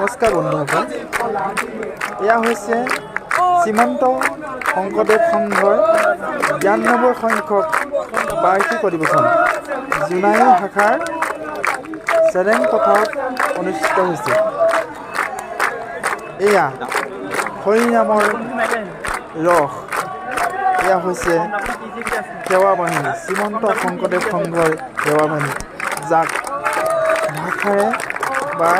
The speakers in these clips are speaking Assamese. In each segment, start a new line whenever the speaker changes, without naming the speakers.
নমস্কাৰ বন্ধুসকল, এয়া হৈছে শ্ৰীমন্ত শংকৰদেৱ সংঘৰ ৯২ সংখ্যক বাৰ্ষিক অধিৱেশন জোনাই শাখাৰ চেৰেং পথাৰত অনুষ্ঠিত হৈছে। এয়া হৰিনামৰ ৰস, এয়া হৈছে সেৱা বাহিনী, শ্ৰীমন্ত শংকৰদেৱ সংঘৰ সেৱা বাহিনী, যাক ভাষাৰে বা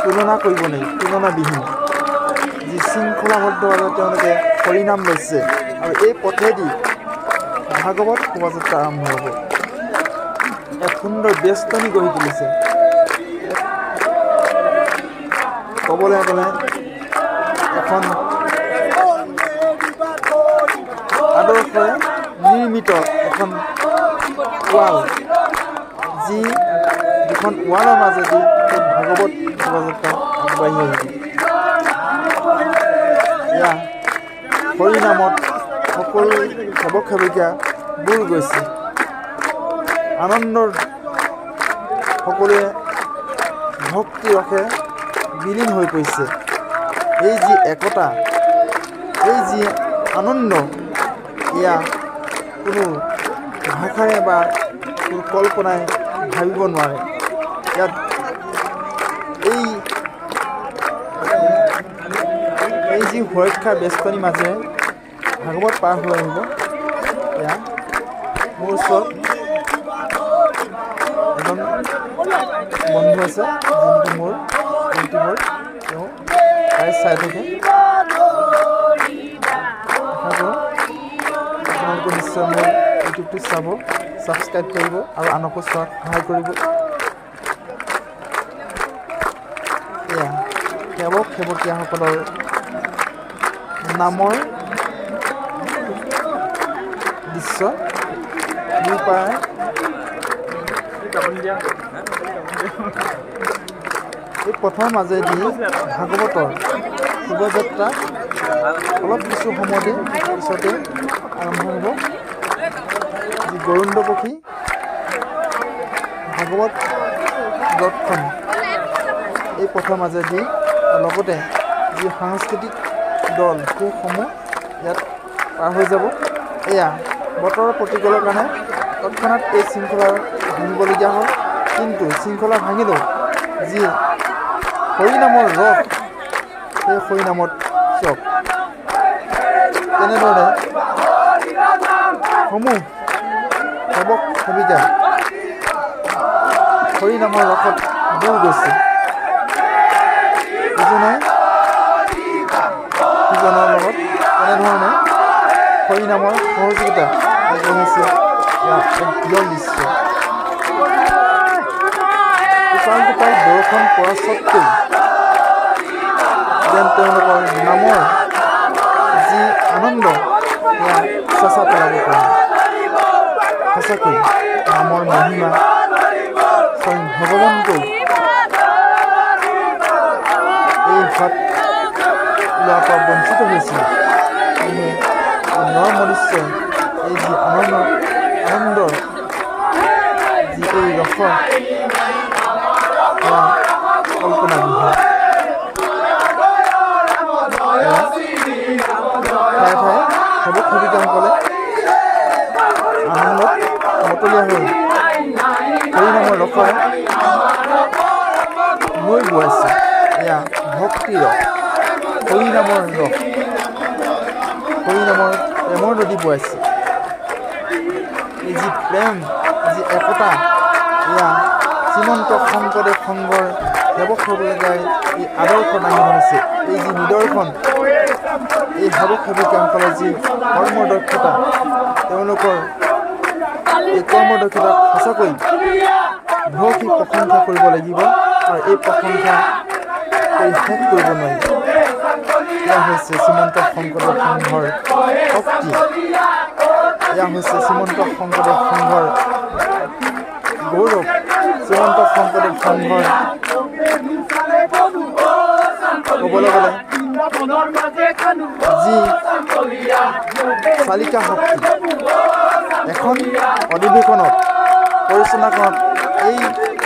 তুলনা কৰিব নোৱাৰি, তুলনাবিহীন যি শৃংখলাবদ্ধভাৱে তেওঁলোকে হৰিনাম লৈছে আৰু এই পথেদি ভাগৱত শোভাযাত্ৰা আৰম্ভ হ'ব। এক সুন্দৰ বেষ্টনী গঢ়ি তুলিছে। ক'বলৈ গ'লে এখন আদৰ্শৰে নিৰ্মিত এখন ৱাল, যি দুখন ৱালৰ মাজেদি ভাগৱত শোভাযাত্ৰা আগবাঢ়ি আহিব। এয়া হৰিনামত সকলো সেৱক সেৱিকা বুৰ গৈছে, আনন্দৰ সকলোৱে ভক্তি ৰসে বিলীন হৈ পৰিছে। এই যি একতা, এই যি আনন্দ, এয়া কোনো ভাষাৰে বা কোনো কল্পনাই ভাবিব নোৱাৰে। ইয়াত এই যি সুৰক্ষা বেষ্টনীৰ মাজেৰে ভাগৱত পাৰ হৈ আহিব। এয়া মোৰ ওচৰত এজন বন্ধু আছে, যোনটো মোৰ ইউটিউবৰ, তেওঁ প্ৰায় চাই থাকে। আশা কৰোঁ আপোনালোকে নিশ্চয় মোৰ ইউটিউবটো চাব, ছাবস্ক্ৰাইব কৰিব আৰু আনকো চোৱাত সহায় কৰিব। এয়া সেৱক সেৱকীয়াসকলৰ নামৰ দৃশ্য। দুয়োপাৰে এই পথৰ মাজেদি ভাগৱতৰ শোভাযাত্ৰা অলপ কিছু সময়তে পিছতে আৰম্ভ হ'ব। যি গৰুণ্ড পক্ষী ভাগৱত ৰথখন এই পথৰ মাজেদি, লগতে যি সাংস্কৃতিক দল সেইসমূহ ইয়াত পাৰ হৈ যাব। এয়া বতৰৰ প্ৰতিকূলৰ কাৰণে তৎক্ষণাত এই শৃংখলা ভাঙিবলগীয়া হ'ল, কিন্তু শৃংখলা ভাঙিলেও যি হৰিনামৰ ৰস, সেই হৰিনামত চব তেনেদৰে সমূহ সেৱক সেৱিকা হৰিনামৰ ৰসত বুৰ গৈছে। ইজনে সিজনৰ লগত তেনেধৰণে হৰিনামৰ সহযোগিতা আগবঢ়াইছে। ইয়াৰ এক বিৰল দৃশ্য। টোপাল টোপাল বৰষুণ পৰা স্বত্বেও যেন তেওঁলোকৰ নামৰ যি আনন্দ, এয়া চেঁচা পেলাব পাৰে। সঁচাকৈ নামৰ মহিমা স্বয়ং ভগৱানকৈ এই ভাত লোৱাৰ পৰা বঞ্চিত হৈছিল। সেয়েহে নৰ মনুষ্যই এই যি আনন্দৰ যি এই ৰস, সেয়া কল্পনাবিহীন। ঠায়ে ঠায়ে সেৱক সেৱিকাসকলে আনন্দত মতলীয়া হৈ হৰিনামৰ ৰসৰে নৈ বোৱাইছে। এয়া ভক্তি ৰস, হৰিনামৰ ৰস, হৰিনামৰ প্ৰেমৰ নদী বোৱাইছে। এই যি প্ৰেম, যি একতা, এয়া শ্ৰীমন্ত শংকৰদেৱ সংঘৰ সেৱক সেৱিকাই এই আদৰ্শ দাঙি ধৰিছে। এই যি নিদৰ্শন, এই সেৱক সেৱিকাসকলৰ যি কৰ্মদক্ষতা, তেওঁলোকৰ এই কৰ্মদক্ষতাক সঁচাকৈ ভূয়সী প্ৰশংসা কৰিব লাগিব, আৰু এই প্ৰশংসা কৰি শেষ কৰিব নোৱাৰি। এয়া হৈছে শ্ৰীমন্ত শংকৰদেৱ সংঘৰ শক্তি, এয়া হৈছে শ্ৰীমন্ত শংকৰদেৱ সংঘৰ গৌৰৱ, শ্ৰীমন্ত শংকৰদেৱ সংঘৰ ক'বলৈ গ'লে যি চালিকা শক্তি। এখন অধিৱেশনত পৰিচালনাখনত এই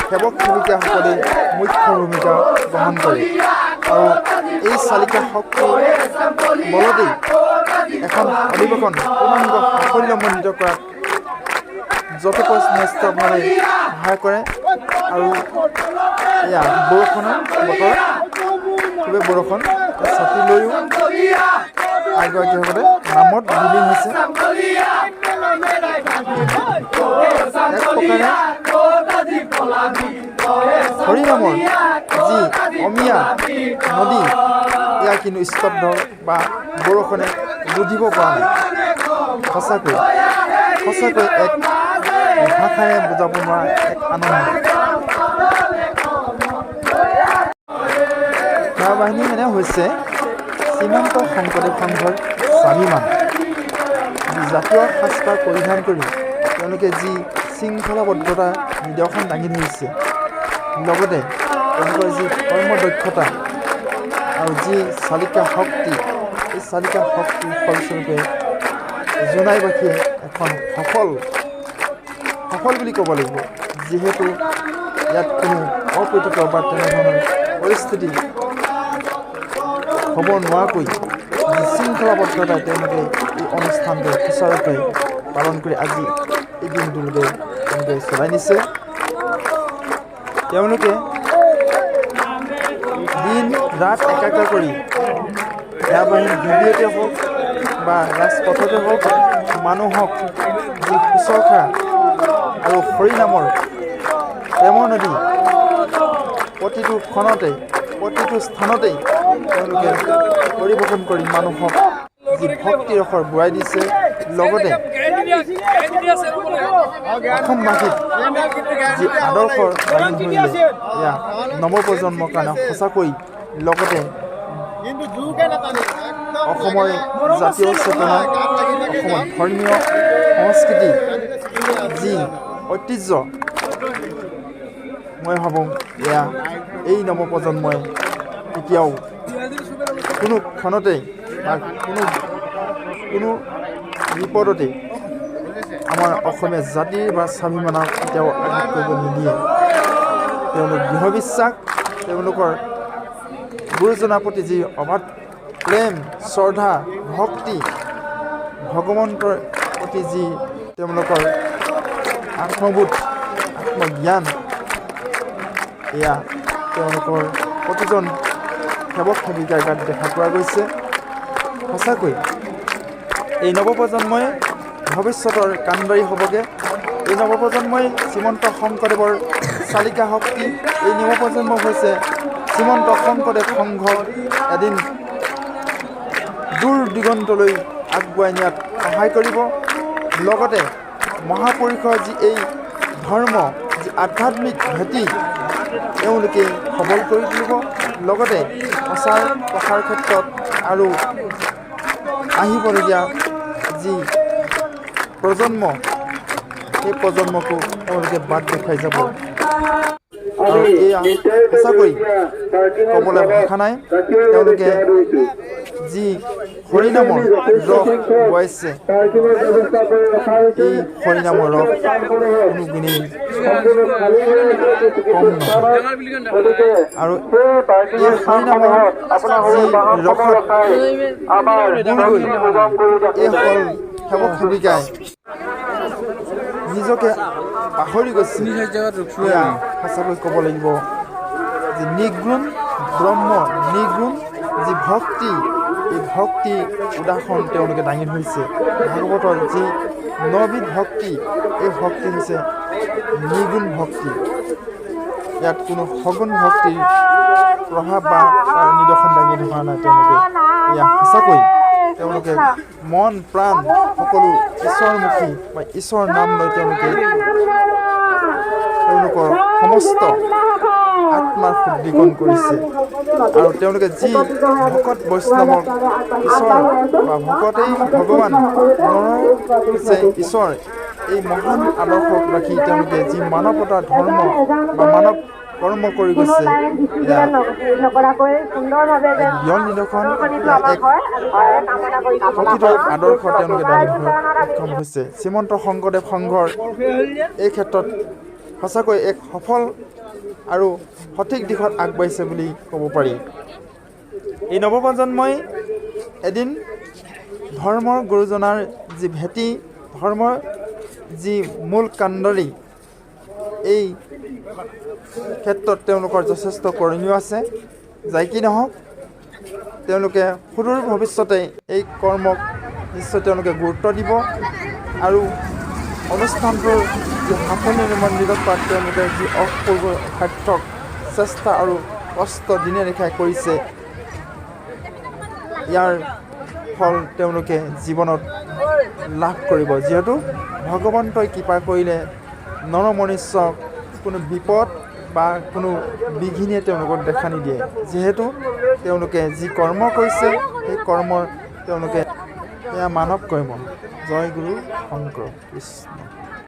সেৱক সেৱিকাসকলে মুখ্য ভূমিকা গ্ৰহণ কৰে আৰু এই চালিকা শক্তিৰ বলতেই এখন অধিৱেশন পূৰ্ণাংগ সাফল্যমণ্ডিত কৰাত যথেষ্টভাৱে সহায় কৰে আৰু এয়া বৰষুণৰ বতৰ খুবেই বৰষুণ ছাতি লৈও আগবাঢ়িসকলে নামত বিলীন হৈছে এক প্ৰকাৰে হৰিনামৰ যি অমিয়া নদী এয়া কিন্তু স্তব্ধ বা বৰষুণে বুধিব পৰা নাই সঁচাকৈ এক ভাষাৰে বুজাব নোৱাৰা এক আনন্দ সেনাবাহিনী এনে হৈছে শ্ৰীমন্ত শংকৰদেৱ সংঘৰ স্বাভিমান জাতীয় সাজপাৰ পৰিধান কৰি তেওঁলোকে যি শৃংখলাবদ্ধতা নিদৰ্শন দাঙি ধৰিছে লগতে তেওঁলোকৰ যি কৰ্মদক্ষতা আৰু যি চালিকা শক্তি এই চালিকা শক্তিৰ ফলস্বৰূপে জোনাইবাসীয়ে এখন সফল বুলি ক'ব লাগিব যিহেতু ইয়াত কোনো অপ্ৰীতিকৰ বা তেনেধৰণৰ পৰিস্থিতি হ'ব নোৱাৰাকৈ শৃংখলাবদ্ধতাই তেওঁলোকে এই অনুষ্ঠানটো সুচাৰুৰূপে পালন কৰি আজি এই দিনটোলৈকে তেওঁলোকে চলাই নিছে তেওঁলোকে দিন ৰাত একাকাৰ কৰি সেনাবাহিনীৰ ভিডিঅ'তে হওক বা ৰাজপথতে হওক মানুহক যি শুশ্ৰূষা আৰু হৰিনামৰ প্ৰেমৰ নদী প্ৰতিটো ক্ষণতে প্ৰতিটো স্থানতেই তেওঁলোকে পৰিৱেশন কৰি মানুহক যি ভক্তি ৰসৰ বুৰাই দিছে লগতে অসমবাসীক যি আদৰ্শৰ দাঙি ধৰিলে এয়া নৱপ্ৰজন্মৰ কাৰণে সঁচাকৈ লগতে অসমৰ জাতীয় চেতনা অসমৰ ধৰ্মীয় সংস্কৃতি যি ঐতিহ্য মই ভাবোঁ এয়া এই নৱপ্ৰজন্মই এতিয়াও কোনো ক্ষণতেই বা কোনো বিপদতেই আমাৰ অসমীয়া জাতিৰ বা স্বাভিমানক কেতিয়াও আঘাত কৰিব নিদিয়ে তেওঁলোক দৃঢ় বিশ্বাস তেওঁলোকৰ গুৰুজনাৰ প্ৰতি যি অবাধ প্ৰেম শ্ৰদ্ধা ভক্তি ভগৱন্তৰ প্ৰতি যি তেওঁলোকৰ আত্মবোধ আত্মজ্ঞান এয়া তেওঁলোকৰ প্ৰতিজন সেৱক সেৱিকাৰ গাত দেখা পোৱা গৈছে সঁচাকৈ এই নৱপ্ৰজন্মই ভৱিষ্যতৰ কাণ্ডাৰী হ'বগৈ এই নৱপ্ৰজন্মই শ্ৰীমন্ত শংকৰদেৱৰ চালিকা শক্তি এই নৱপ্ৰজন্ম হৈছে শ্ৰীমন্ত শংকৰদেৱ সংঘ এদিন দূৰ দিগন্তলৈ আগুৱাই নিয়াত সহায় কৰিব লগতে মহাপুৰুষৰ যি এই ধৰ্ম যি আধ্যাত্মিক ভেটি তেওঁলোকে সবল কৰি তুলিব লগতে প্ৰচাৰ প্ৰসাৰ ক্ষেত্ৰত আৰু আহিবলগীয়া যি প্ৰজন্ম সেই প্ৰজন্মকো তেওঁলোকে বাট দেখুৱাই যাব আৰু এয়া সঁচাকৈ ক'বলৈ ভাষা নাই তেওঁলোকে যি হৰিনামৰ ৰস বোৱাইছে এই হৰিনামৰ ৰস কোনো গুণেই কম নহয় আৰু এই হৰিনামৰ যি ৰসত এইসকল সেৱক সেৱিকাই নিজকে পাহৰি গৈছে সঁচাকৈ ক'ব লাগিব যে নিগুণ ব্ৰহ্ম নিগুণ যি ভক্তি এই ভক্তি উদাহৰণ তেওঁলোকে দাঙি ধৰিছে ভাগৱতৰ যি 9বিধ ভক্তি এই ভক্তি হৈছে নিগুণ ভক্তি ইয়াত কোনো সগুণ ভক্তিৰ প্ৰভাৱ বা তাৰ নিদৰ্শন দাঙি ধৰা নাই তেওঁলোকে এয়া সঁচাকৈ তেওঁলোকে মন প্ৰাণ সকলো ঈশ্বৰমুখী বা ঈশ্বৰৰ নাম লৈ তেওঁলোকে তেওঁলোকৰ সমস্ত আত্মাৰ শুদ্ধিকৰণ কৰিছে আৰু তেওঁলোকে যি ভকত বৈষ্ণৱক ঈশ্বৰ বা ভকতেই ভগৱান হৈছে ঈশ্বৰ এই মহান আদৰ্শক ৰাখি তেওঁলোকে যি মানৱতাৰ ধৰ্ম বা মানৱ কৰ্ম কৰি গৈছে জ্ঞান নিদৰ্শন এক প্ৰকৃত আদৰ্শ তেওঁলোকে দাঙি ধৰাত সক্ষম হৈছে শ্ৰীমন্ত শংকৰদেৱ সংঘৰ এই ক্ষেত্ৰত সঁচাকৈ এক সফল আৰু সঠিক দিশত আগবাঢ়িছে বুলি ক'ব পাৰি। এই নৱপ্ৰজন্মই এদিন ধৰ্মৰ গুৰুজনাৰ যি ভেটি, ধৰ্মৰ যি মূল কাণ্ডাৰী, এই ক্ষেত্ৰত তেওঁলোকৰ যথেষ্ট কৰণীয় আছে। যাই কি নহওক, তেওঁলোকে সুদূৰ ভৱিষ্যতে এই কৰ্মক নিশ্চয় তেওঁলোকে গুৰুত্ব দিব আৰু অনুষ্ঠানটোৰ যি সাফল্যৰে মণ্ডিত কৰাত তেওঁলোকে যি অপূৰ্ব সাৰ্থক চেষ্টা আৰু কষ্ট দিনে নিশাই কৰিছে, ইয়াৰ ফল তেওঁলোকে জীৱনত লাভ কৰিব। যিহেতু ভগৱন্তই কৃপা কৰিলে নৰমনুষ্যক কোনো বিপদ বা কোনো বিঘিনিয়ে তেওঁলোকক দেখা নিদিয়ে। যিহেতু তেওঁলোকে যি কৰ্ম কৰিছে, সেই কৰ্মৰ তেওঁলোকে এয়া মানৱ কৰ্ম। জয় গুৰু শংকৰ কৃষ্ণ।